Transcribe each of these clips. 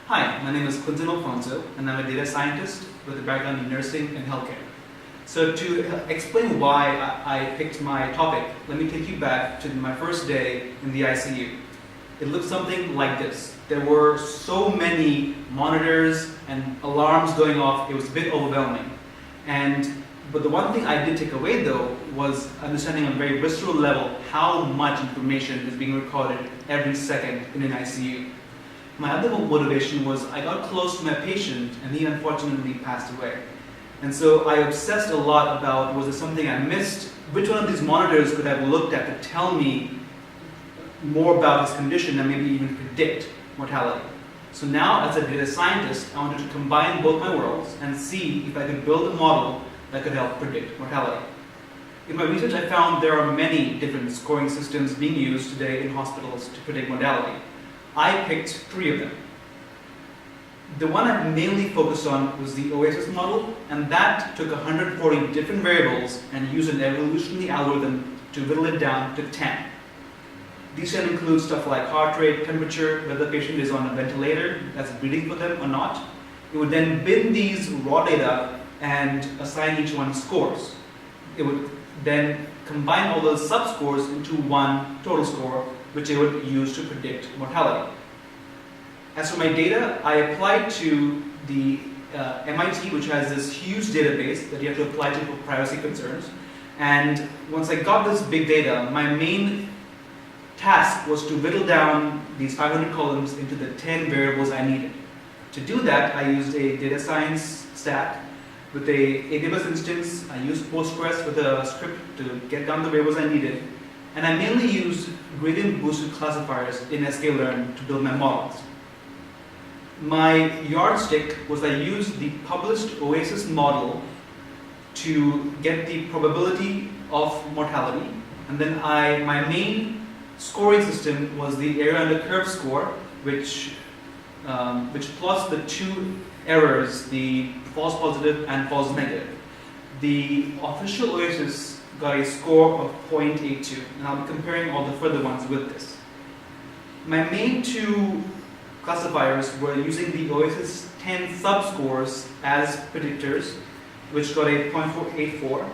Hi, my name is Quinton Alfonso, and I'm a data scientist with a background in nursing and healthcare. So to explain why I picked my topic, let me take you back to my first day in the ICU. It looked something like this. There were so many monitors and alarms going off, it was a bit overwhelming. But the one thing I did take away though was understanding on a very visceral level how much information is being recorded every second in an ICU. My other motivation was I got close to my patient and he unfortunately passed away. And so I obsessed a lot about, was there something I missed? Which one of these monitors could I have looked at to tell me more about his condition and maybe even predict mortality? So now as a data scientist, I wanted to combine both my worlds and see if I could build a model that could help predict mortality. In my research, I found there are many different scoring systems being used today in hospitals to predict mortality. I picked 3 of them. The one I mainly focused on was the OASIS model, and that took 140 different variables and used an evolutionary algorithm to whittle it down to 10. These can include stuff like heart rate, temperature, whether the patient is on a ventilator that's breathing for them or not. It would then bin these raw data and assign each one scores. It would then combine all those subscores into one total score, which it would use to predict mortality. As for my data, I applied to the MIT, which has this huge database that you have to apply to for privacy concerns. And once I got this big data, my main task was to whittle down these 500 columns into the 10 variables I needed. To do that, I used a data science stack with a AWS instance. I used Postgres with a script to get down the variables I needed. And I mainly used Gradient Boosted Classifiers in SkLearn to build my models. My yardstick was I used the published OASIS model to get the probability of mortality. And then my main scoring system was the area under curve score, which plots the 2 errors, the false positive and false negative. The official OASIS got a score of 0.82, and I'll be comparing all the further ones with this. My main 2 classifiers were using the OASIS 10 subscores as predictors, which got a 0.484,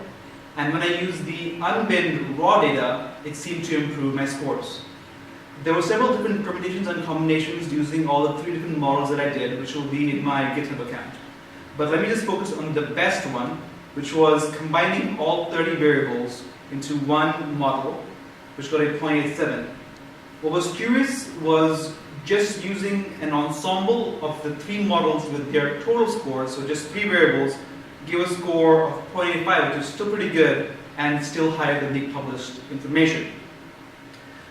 and when I used the unbinned raw data, it seemed to improve my scores. There were several different permutations and combinations using all the 3 different models that I did, which will be in my GitHub account. But let me just focus on the best one, which was combining all 30 variables into one model, which got a 0.87. What was curious was just using an ensemble of the 3 models with their total scores, so just 3 variables, gave a score of 0.85, which is still pretty good and still higher than the published information.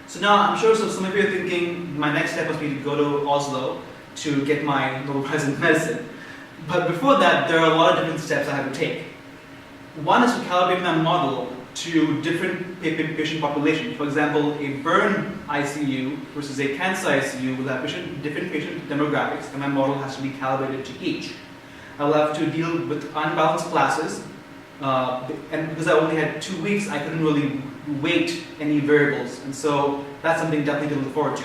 So now I'm sure some of you are thinking my next step must be to go to Oslo to get my Nobel Prize in medicine. But before that, there are a lot of different steps I have to take. One is to calibrate my model to different patient populations. For example, a burn ICU versus a cancer ICU will have different patient demographics, and my model has to be calibrated to each. I'll have to deal with unbalanced classes, and because I only had 2 weeks, I couldn't really weight any variables, and so that's something definitely to look forward to.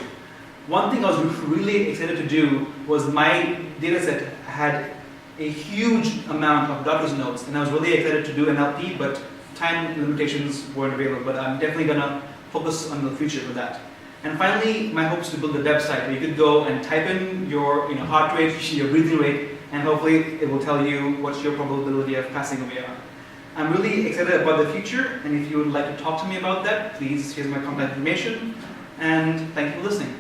One thing I was really excited to do was my dataset had a huge amount of doctor's notes, and I was really excited to do NLP, but time limitations weren't available, but I'm definitely going to focus on the future with that. And finally, my hope is to build a website where you could go and type in your heart rate, your breathing rate, and hopefully it will tell you what's your probability of passing away on. I'm really excited about the future, and if you would like to talk to me about that, please, here's my contact information, and thank you for listening.